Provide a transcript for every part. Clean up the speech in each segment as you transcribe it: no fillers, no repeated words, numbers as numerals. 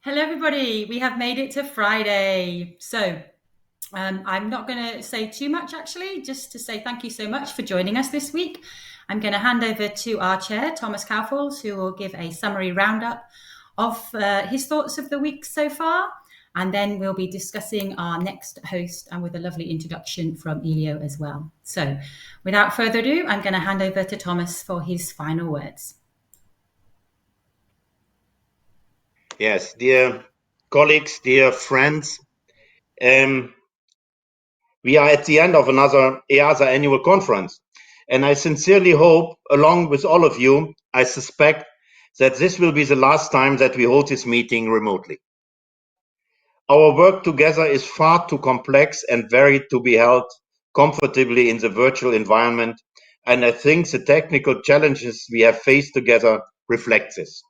Hello, everybody. We have made it to Friday. So I'm not going to say too much, actually, just to say thank you so much for joining us this week. I'm going to hand over to our chair, Thomas Kauffels, who will give a summary roundup of his thoughts of the week so far. And then we'll be discussing our next host and with a lovely introduction from Elio as well. So without further ado, I'm going to hand over to Thomas for his final words. Yes, dear colleagues, dear friends, we are at the end of another EAZA Annual Conference, and I sincerely hope, along with all of you, I suspect that this will be the last time that we hold this meeting remotely. Our work together is far too complex and varied to be held comfortably in the virtual environment, and I think the technical challenges we have faced together reflect this.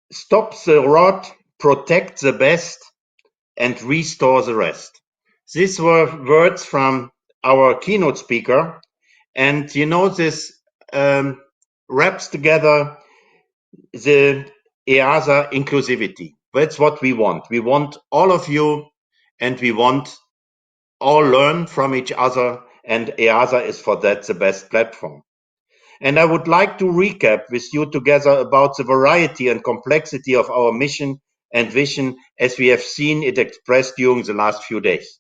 Stop the rot, protect the best, and restore the rest. These were words from our keynote speaker, and this wraps together the EAZA inclusivity. That's what we want. We want all of you, and we want all learn from each other, and EAZA is for that the best platform. And I would like to recap with you together about the variety and complexity of our mission and vision as we have seen it expressed during the last few days.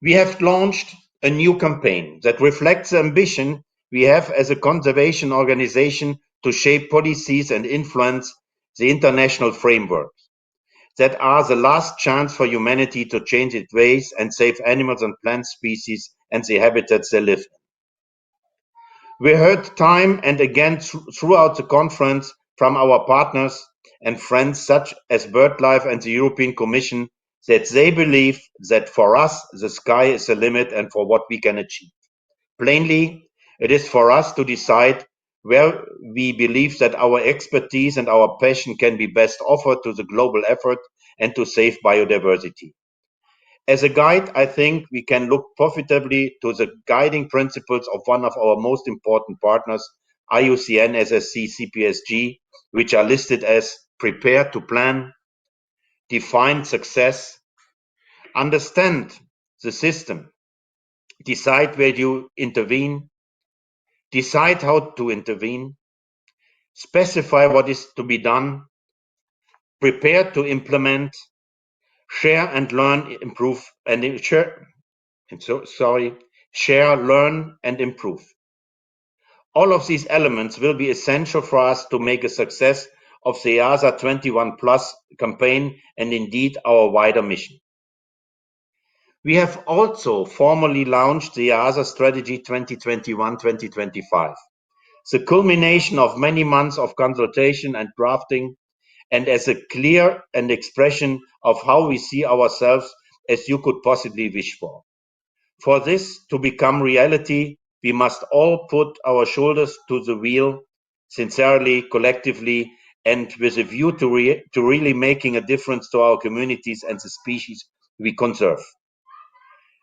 We have launched a new campaign that reflects the ambition we have as a conservation organization to shape policies and influence the international frameworks that are the last chance for humanity to change its ways and save animals and plant species and the habitats they live in. We heard time and again throughout the conference from our partners and friends such as BirdLife and the European Commission that they believe that for us the sky is the limit and for what we can achieve. Plainly, it is for us to decide where we believe that our expertise and our passion can be best offered to the global effort and to save biodiversity. As a guide, I think we can look profitably to the guiding principles of one of our most important partners, IUCN SSC CPSG, which are listed as prepare to plan, define success, understand the system, decide where you intervene, decide how to intervene, specify what is to be done, prepare to implement, share and learn, improve, and share, learn, and improve. All of these elements will be essential for us to make a success of the EAZA 21 Plus campaign and indeed our wider mission. We have also formally launched the EAZA Strategy 2021-2025, the culmination of many months of consultation and drafting, and as a clear and expression of how we see ourselves as you could possibly wish for. For this to become reality, we must all put our shoulders to the wheel, sincerely, collectively, and with a view to really making a difference to our communities and the species we conserve.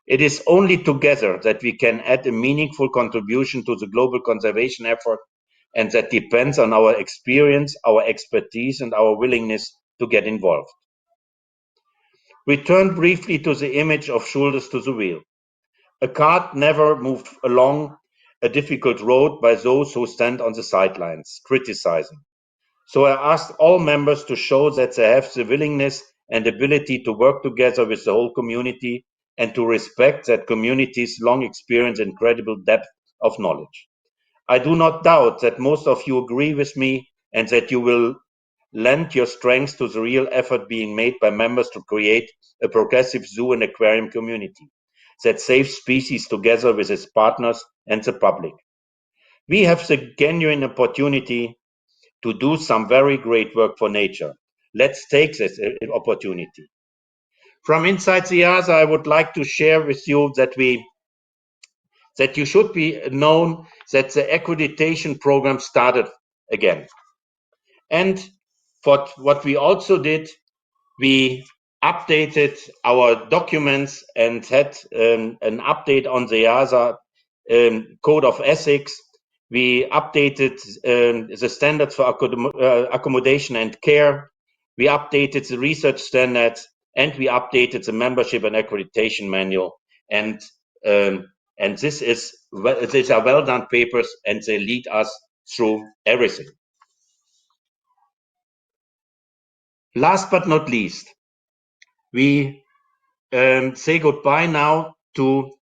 It is only together that we can add a meaningful contribution to the global conservation effort, and that depends on our experience, our expertise, and our willingness to get involved. Return briefly to the image of shoulders to the wheel. A cart never moved along a difficult road by those who stand on the sidelines, criticizing. So I asked all members to show that they have the willingness and ability to work together with the whole community and to respect that community's long experience and incredible depth of knowledge. I do not doubt that most of you agree with me and that you will lend your strength to the real effort being made by members to create a progressive zoo and aquarium community that saves species together with its partners and the public. We have the genuine opportunity to do some very great work for nature. Let's take this opportunity. From inside the EAZA, I would like to share with you that you should be known that the accreditation program started again. And for what we also did, we updated our documents and had an update on the EAZA code of ethics We updated the standards for accommodation and care. We updated the research standards, and we updated the membership and accreditation manual. And these are well done papers, and they lead us through everything. Last but not least, we say goodbye now to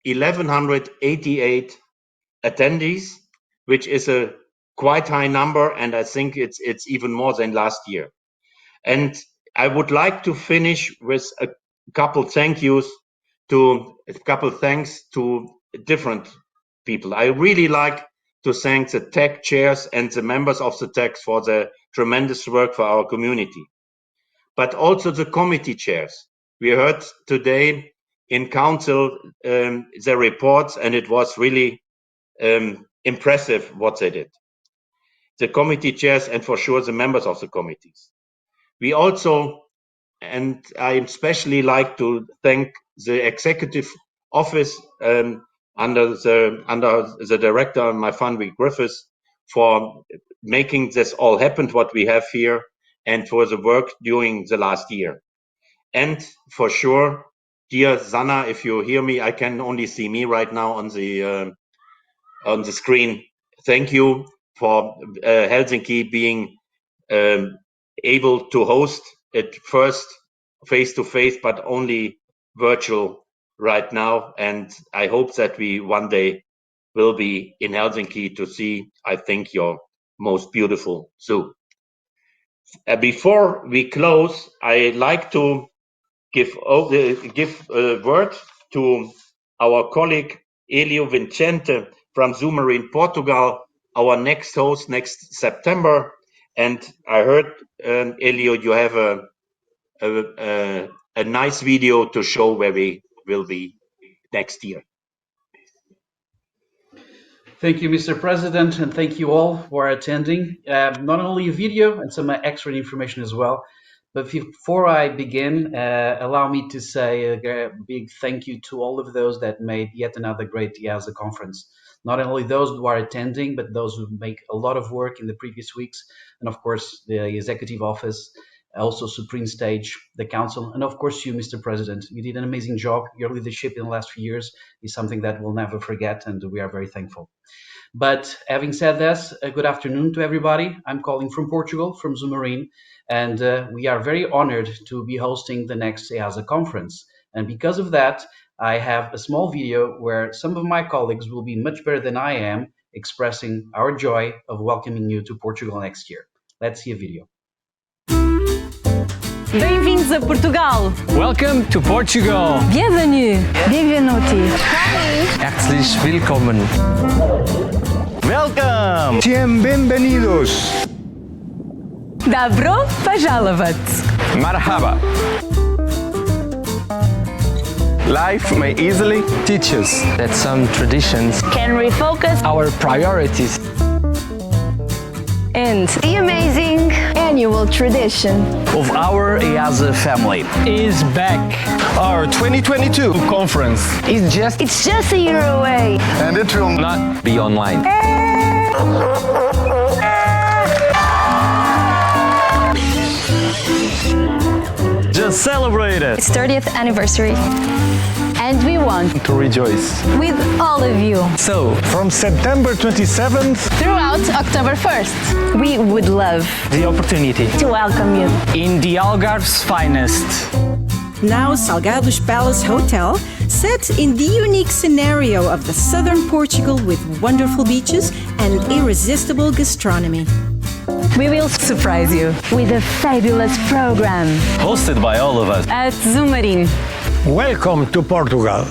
1,188 attendees, which is a quite high number, and I think it's even more than last year. And I would like to finish with a couple thanks to different people. I really like to thank the tech chairs and the members of the tech for the tremendous work for our community, but also the committee chairs. We heard today in council their reports, and it was really impressive what they did. The committee chairs, and for sure the members of the committees. We also, and I especially like to thank the executive office under the director Myfanwy Griffith for making this all happen, what we have here, and for the work during the last year. And for sure, dear Sanna, if you hear me, I can only see me right now on the screen. Thank you for Helsinki being able to host it first face-to-face, but only virtual right now. And I hope that we one day will be in Helsinki to see, I think, your most beautiful zoo. Before we close, I like to give a word to our colleague Elio Vincente from Zumarine, Portugal, our next host next September. And I heard, Elio, you have a nice video to show where we will be next year. Thank you, Mr. President, and thank you all for attending. Not only a video and some extra information as well, but before I begin, allow me to say a big thank you to all of those that made yet another great EAZA conference. Not only those who are attending, but those who make a lot of work in the previous weeks, and of course the executive office, also Supreme Stage, the council, and of course you, Mr. President. You did an amazing job. Your leadership in the last few years is something that we'll never forget, and we are very thankful. But having said this, good afternoon to everybody. I'm calling from Portugal, from Zumarine, and we are very honored to be hosting the next EAZA conference. And because of that, I have a small video where some of my colleagues will be much better than I am, expressing our joy of welcoming you to Portugal next year. Let's see a video. Bem-vindos a Portugal! Welcome to Portugal! Bienvenue! Bienvenuti! Herzlich willkommen! Welcome! Bienvenidos! Dobro pожаловать! Marhaba! Life may easily Teach us that some traditions Can refocus our priorities and The amazing annual tradition of our EAZA family is back. Our 2022 conference It's just It's just a year away. and it will not be online. just celebrate it It's 30th anniversary. And we want to rejoice. with all of you. So, From September 27th throughout October 1st. We would love the opportunity to welcome you. in the Algarve's finest. Now Salgados Palace Hotel, set in the unique scenario of the southern Portugal with wonderful beaches and irresistible gastronomy. We will surprise you With a fabulous program. Hosted by all of us. at Zumarine. welcome to Portugal.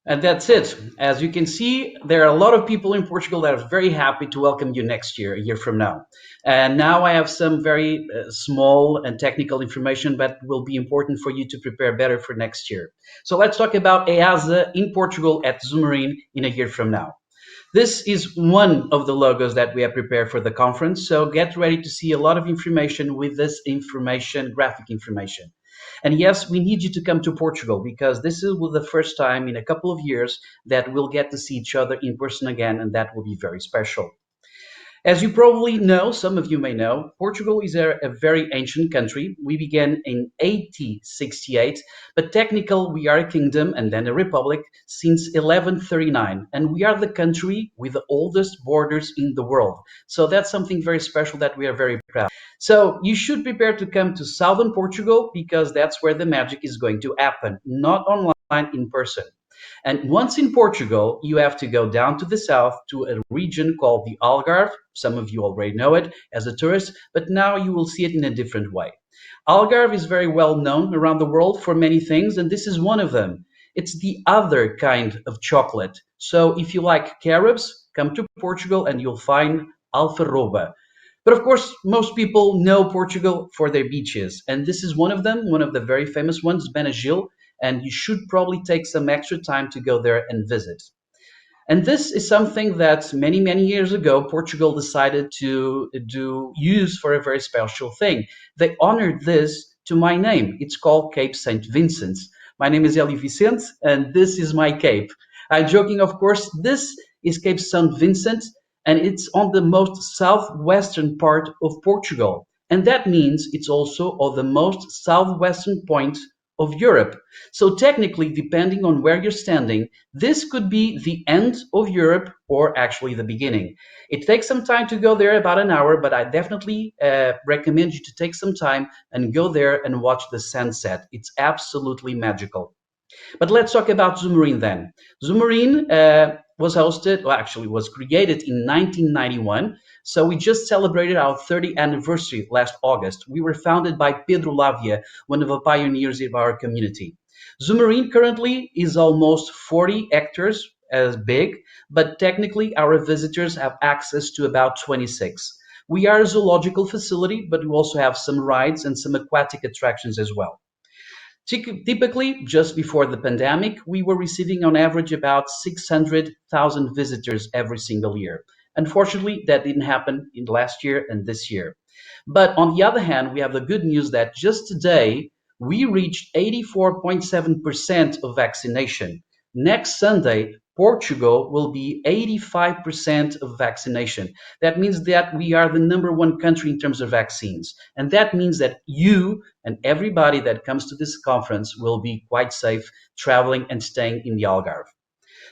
And that's it. As you can see, there are a lot of people in Portugal that are very happy to welcome you next year, a year from now. And now I have some very small and technical information that will be important for you to prepare better for next year. So let's talk about EAZA in Portugal at Zumarine in a year from now. This is one of the logos that we have prepared for the conference, so get ready to see a lot of information with this information, graphic information. And yes, we need you to come to Portugal because this is the first time in a couple of years that we'll get to see each other in person again, and that will be very special. As you probably know, some of you may know, Portugal is a very ancient country. We began in 1868, but technically we are a kingdom and then a republic since 1139, and we are the country with the oldest borders in the world. So that's something very special that we are very proud of. So you should prepare to come to southern Portugal because that's where the magic is going to happen, not online, in person. And once in Portugal, you have to go down to the south to a region called the Algarve. Some of you already know it as a tourist, but now you will see it in a different way. Algarve is very well known around the world for many things, and this is one of them. It's the other kind of chocolate. So if you like carobs, come to Portugal and you'll find alfarroba. But of course, most people know Portugal for their beaches, and this is one of them, one of the very famous ones, Benagil, and you should probably take some extra time to go there and visit. And this is something that many, many years ago, Portugal decided to use for a very special thing. They honored this to my name. It's called Cape St. Vincent's. My name is Hélio Vicente, and this is my cape. I'm joking, of course. This is Cape St. Vincent, and it's on the most southwestern part of Portugal. And that means it's also on the most southwestern point of Europe. So technically, depending on where you're standing, this could be the end of Europe or actually the beginning. It takes some time to go there, about an hour, but I definitely recommend you to take some time and go there and watch the sunset. It's absolutely magical. But let's talk about Zoomarine then. Zoomarine was hosted, well, actually was created in 1991. So we just celebrated our 30th anniversary last August. We were founded by Pedro Lavia, one of the pioneers of our community. Zoomarine currently is almost 40 hectares as big, but technically our visitors have access to about 26. We are a zoological facility, but we also have some rides and some aquatic attractions as well. Typically, just before the pandemic, we were receiving on average about 600,000 visitors every single year. Unfortunately, that didn't happen in last year and this year. But on the other hand, we have the good news that just today, we reached 84.7% of vaccination. Next Sunday, Portugal will be 85% of vaccination. That means that we are the #1 country in terms of vaccines. And that means that you and everybody that comes to this conference will be quite safe traveling and staying in the Algarve.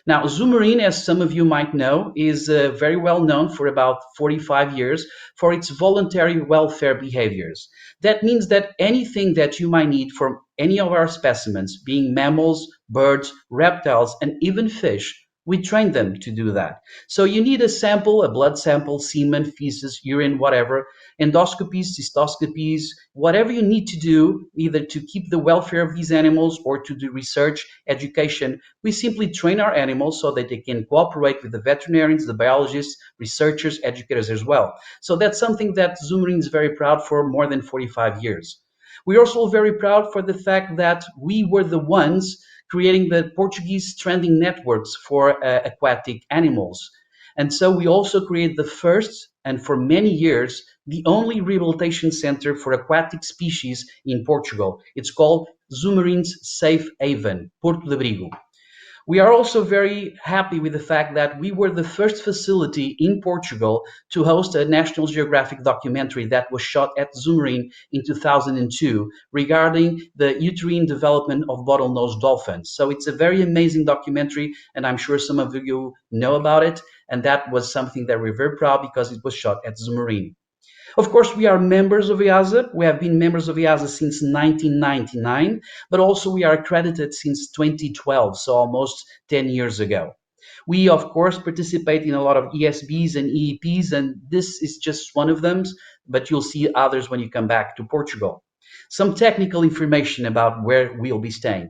Now, Zoomarine, as some of you might know, is very well known for about 45 years for its voluntary welfare behaviors. That means that anything that you might need from any of our specimens, being mammals, birds, reptiles, and even fish, we train them to do that. So you need a sample, a blood sample, semen, feces, urine, whatever, endoscopies, cystoscopies, whatever you need to do, either to keep the welfare of these animals or to do research, education. We simply train our animals so that they can cooperate with the veterinarians, the biologists, researchers, educators as well. So that's something that Zoomarine is very proud for more than 45 years. We're also very proud for the fact that we were the ones creating the Portuguese trending networks for aquatic animals. And so we also created the first, and for many years, the only rehabilitation center for aquatic species in Portugal. It's called Zoomarine's Safe Haven, Porto de Abrigo. We are also very happy with the fact that we were the first facility in Portugal to host a National Geographic documentary that was shot at Zoomarine in 2002 regarding the uterine development of bottlenose dolphins. So it's a very amazing documentary, and I'm sure some of you know about it. And that was something that we're very proud because it was shot at Zoomarine. Of course, we are members of EAZA. We have been members of EAZA since 1999, but also we are accredited since 2012, so almost 10 years ago. We, of course, participate in a lot of ESBs and EEPs, and this is just one of them, but you'll see others when you come back to Portugal. Some technical information about where we'll be staying.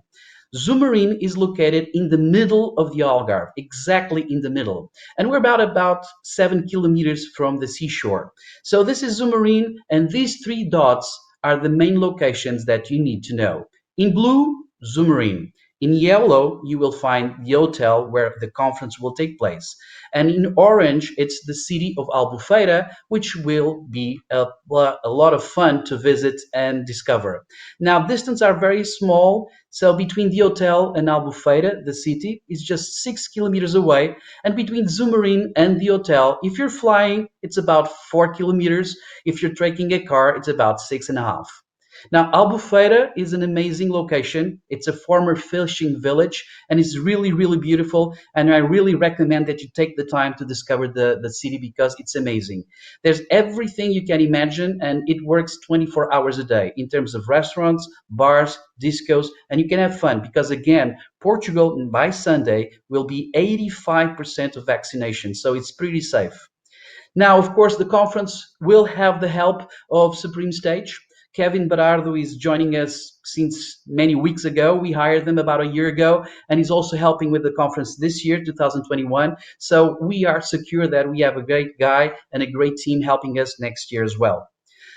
Zoomarine is located in the middle of the Algarve, exactly in the middle. And we're about 7 kilometers from the seashore. So this is Zoomarine, and these 3 dots are the main locations that you need to know. In blue, Zoomarine. In yellow, you will find the hotel where the conference will take place. And in orange, it's the city of Albufeira, which will be a lot of fun to visit and discover. Now, distances are very small. So between the hotel and Albufeira, the city, is just 6 kilometers away. And between Zumarin and the hotel, if you're flying, it's about 4 kilometers. If you're taking a car, it's about 6.5. Now, Albufeira is an amazing location. It's a former fishing village and it's really, really beautiful. And I really recommend that you take the time to discover the city because it's amazing. There's everything you can imagine and it works 24 hours a day in terms of restaurants, bars, discos, and you can have fun because, again, Portugal by Sunday will be 85% of vaccination, so it's pretty safe. Now, of course, the conference will have the help of Supreme Stage. Kevin Berardo is joining us since many weeks ago. We hired them about a year ago, and he's also helping with the conference this year, 2021. So we are secure that we have a great guy and a great team helping us next year as well.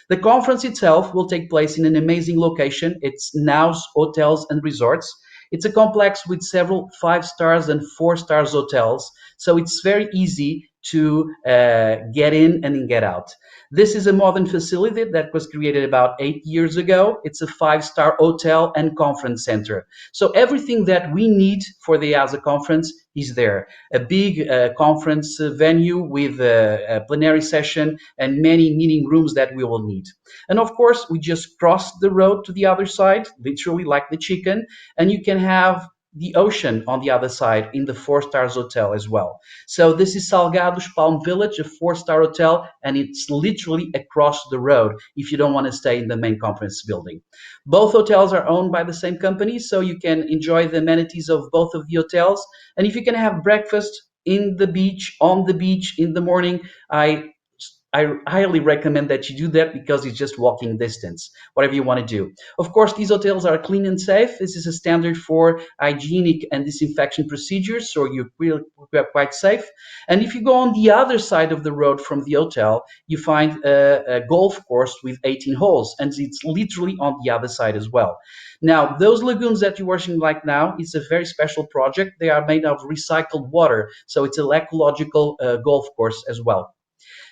The conference itself will take place in an amazing location. It's Naus Hotels and Resorts. It's a complex with several 5 stars and 4 stars hotels, so it's very easy to get in and get out. This is a modern facility that was created about 8 years ago. It's a 5-star hotel and conference center. So everything that we need for the EAZA conference is there. A big conference venue with a plenary session and many meeting rooms that we will need. And of course, we just crossed the road to the other side, literally like the chicken, and you can have the ocean on the other side in the 4 stars hotel as well. So this is Salgados Palm Village, a 4-star hotel, and it's literally across the road if you don't want to stay in the main conference building. Both hotels are owned by the same company, so you can enjoy the amenities of both of the hotels. And if you can have breakfast in the beach, on the beach in the morning, I highly recommend that you do that because it's just walking distance, whatever you want to do. Of course, these hotels are clean and safe. This is a standard for hygienic and disinfection procedures, so you're quite safe. And if you go on the other side of the road from the hotel, you find a golf course with 18 holes, and it's literally on the other side as well. Now, those lagoons that you're watching right now, it's a very special project. They are made of recycled water, so it's an ecological golf course as well.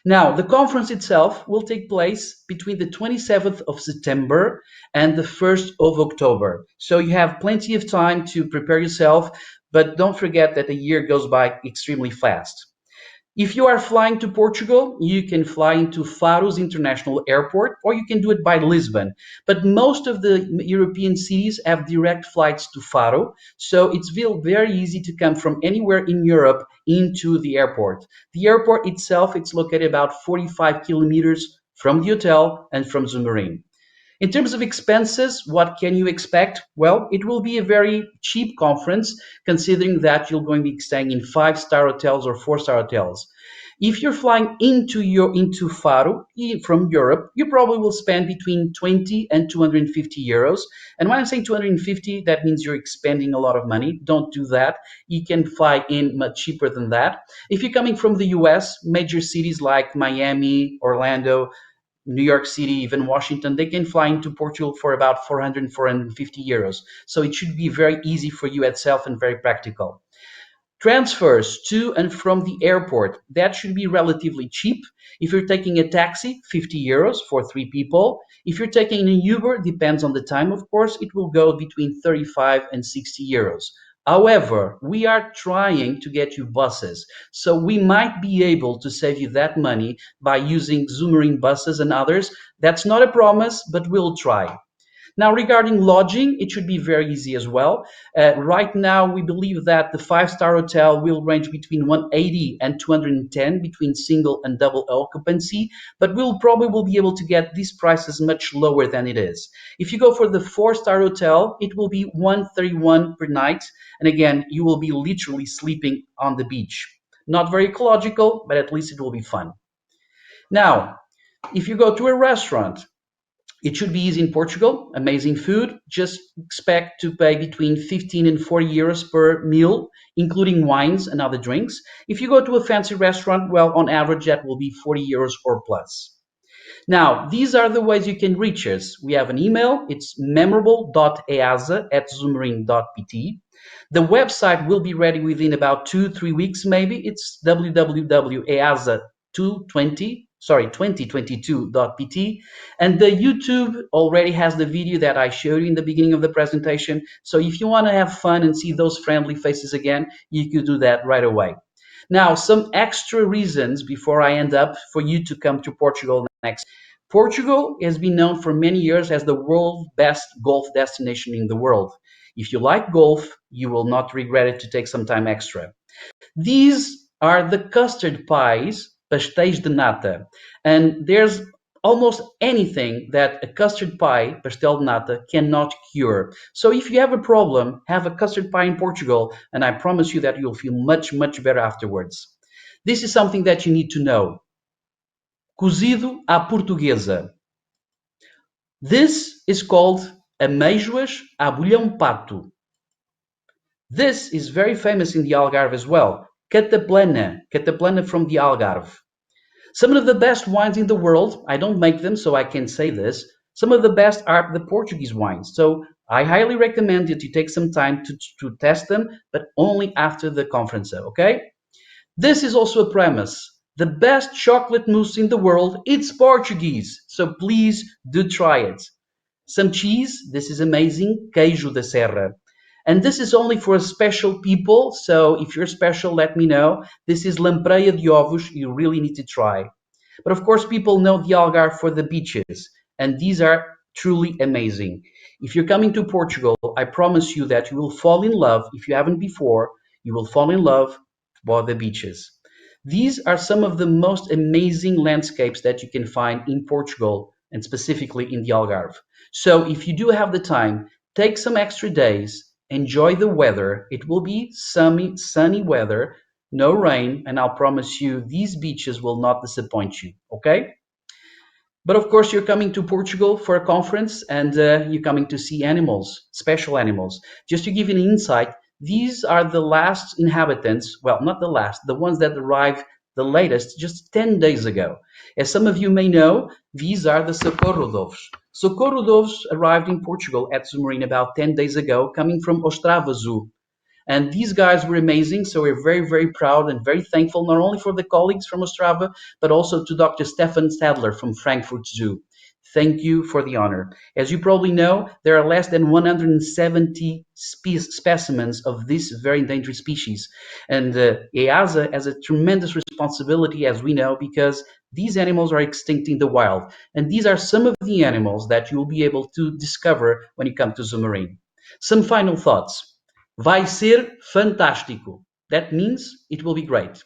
Now, the conference itself will take place between the 27th of September and the 1st of October. So you have plenty of time to prepare yourself, but don't forget that a year goes by extremely fast. If you are flying to Portugal, you can fly into Faro's International Airport, or you can do it by Lisbon. But most of the European cities have direct flights to Faro, so it's very easy to come from anywhere in Europe into the airport. The airport itself, it's located about 45 kilometers from the hotel and from Zumarin. In terms of expenses, what can you expect? Well, it will be a very cheap conference, considering that you're going to be staying in 5-star hotels or 4-star hotels. If you're flying into Faro from Europe, you probably will spend between 20 and 250 euros. And when I'm saying 250, that means you're expending a lot of money. Don't do that. You can fly in much cheaper than that. If you're coming from the US, major cities like Miami, Orlando, New York City, even Washington, they can fly into Portugal for about 400, 450 euros. So it should be very easy for you itself and very practical. Transfers to and from the airport, that should be relatively cheap. If you're taking a taxi, 50 euros for 3 people. If you're taking an Uber, depends on the time, of course, it will go between 35 and 60 euros. However, we are trying to get you buses, so we might be able to save you that money by using Zumarin buses and others. That's not a promise, but we'll try. Now, regarding lodging, it should be very easy as well. Right now, we believe that the 5-star hotel will range between 180 and 210 between single and double occupancy, but we'll probably be able to get these prices much lower than it is. If you go for the 4-star hotel, it will be 131 per night. And again, you will be literally sleeping on the beach. Not very ecological, but at least it will be fun. Now, if you go to a restaurant, it should be easy in Portugal, amazing food. Just expect to pay between 15 and 40 euros per meal, including wines and other drinks. If you go to a fancy restaurant, well, on average, that will be 40 euros or plus. Now, these are the ways you can reach us. We have an email. It's memorable.eaza@zoomarine.pt. The website will be ready within about 2-3 weeks, maybe. It's www.eaza2022.pt. And the YouTube already has the video that I showed you in the beginning of the presentation. So if you want to have fun and see those friendly faces again, you could do that right away. Now, some extra reasons before I end up for you to come to Portugal next. Portugal has been known for many years as the world's best golf destination in the world. If you like golf, you will not regret it to take some time extra. These are the custard pies, pastéis de nata, and there's almost anything that a custard pie, pastel de nata, cannot cure. So if you have a problem, have a custard pie in Portugal, and I promise you that you'll feel much, much better afterwards. This is something that you need to know. Cozido à portuguesa. This is called ameijoas à bolhão pato. This is very famous in the Algarve as well. Cataplana from the Algarve. Some of the best wines in the world, I don't make them, so I can say this. Some of the best are the Portuguese wines. So I highly recommend that you take some time to test them, but only after the conference, okay? This is also a premise. The best chocolate mousse in the world, it's Portuguese. So please do try it. Some cheese, this is amazing, queijo da serra. And this is only for special people, so if you're special, let me know. This is lampreia de ovos, you really need to try. But of course, people know the Algarve for the beaches, and these are truly amazing. If you're coming to Portugal, I promise you that you will fall in love, if you haven't before, you will fall in love by the beaches. These are some of the most amazing landscapes that you can find in Portugal, and specifically in the Algarve. So if you do have the time, take some extra days, enjoy the weather. It will be sunny weather, no rain, and I'll promise you these beaches will not disappoint you, okay? But of course, you're coming to Portugal for a conference and you're coming to see animals, special animals. Just to give you an insight, these are the last inhabitants, well, not the last, the ones that arrived the latest, just 10 days ago. As some of you may know, these are the socorro doves. Socorro doves arrived in Portugal at Zoomarine about 10 days ago, coming from Ostrava Zoo. And these guys were amazing, so we're very, very proud and very thankful, not only for the colleagues from Ostrava, but also to Dr. Stefan Stadler from Frankfurt Zoo. Thank you for the honor. As you probably know, there are less than 170 specimens of this very endangered species. And EAZA has a tremendous responsibility, as we know, because these animals are extinct in the wild. And these are some of the animals that you will be able to discover when you come to Zoomarine. Some final thoughts. Vai ser fantástico. That means it will be great.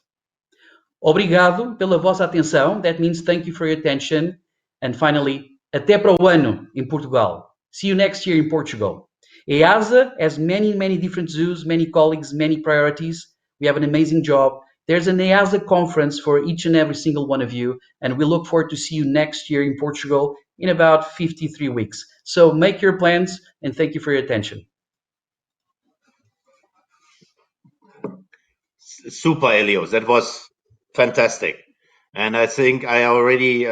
Obrigado pela vossa atenção. That means thank you for your attention. And finally, até para o ano in Portugal. See you next year in Portugal. EAZA has many, many different zoos, many colleagues, many priorities. We have an amazing job. There's an EAZA conference for each and every single one of you. And we look forward to see you next year in Portugal in about 53 weeks. So make your plans and thank you for your attention. Super, Elios. That was fantastic. And I think I already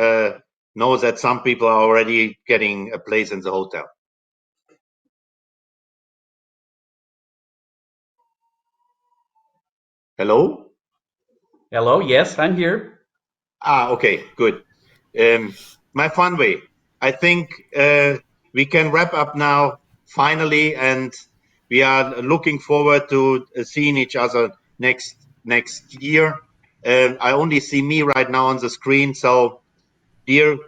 know that some people are already getting a place in the hotel. Hello? Hello, yes, I'm here. Okay, good. Myfanwy, I think we can wrap up now, finally, and we are looking forward to seeing each other next year. I only see me right now on the screen, so dear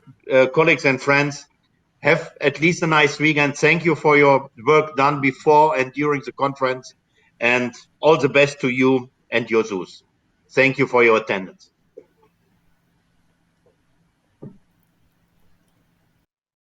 colleagues and friends, have at least a nice weekend. Thank you for your work done before and during the conference, and all the best to you and your zoos. Thank you for your attendance.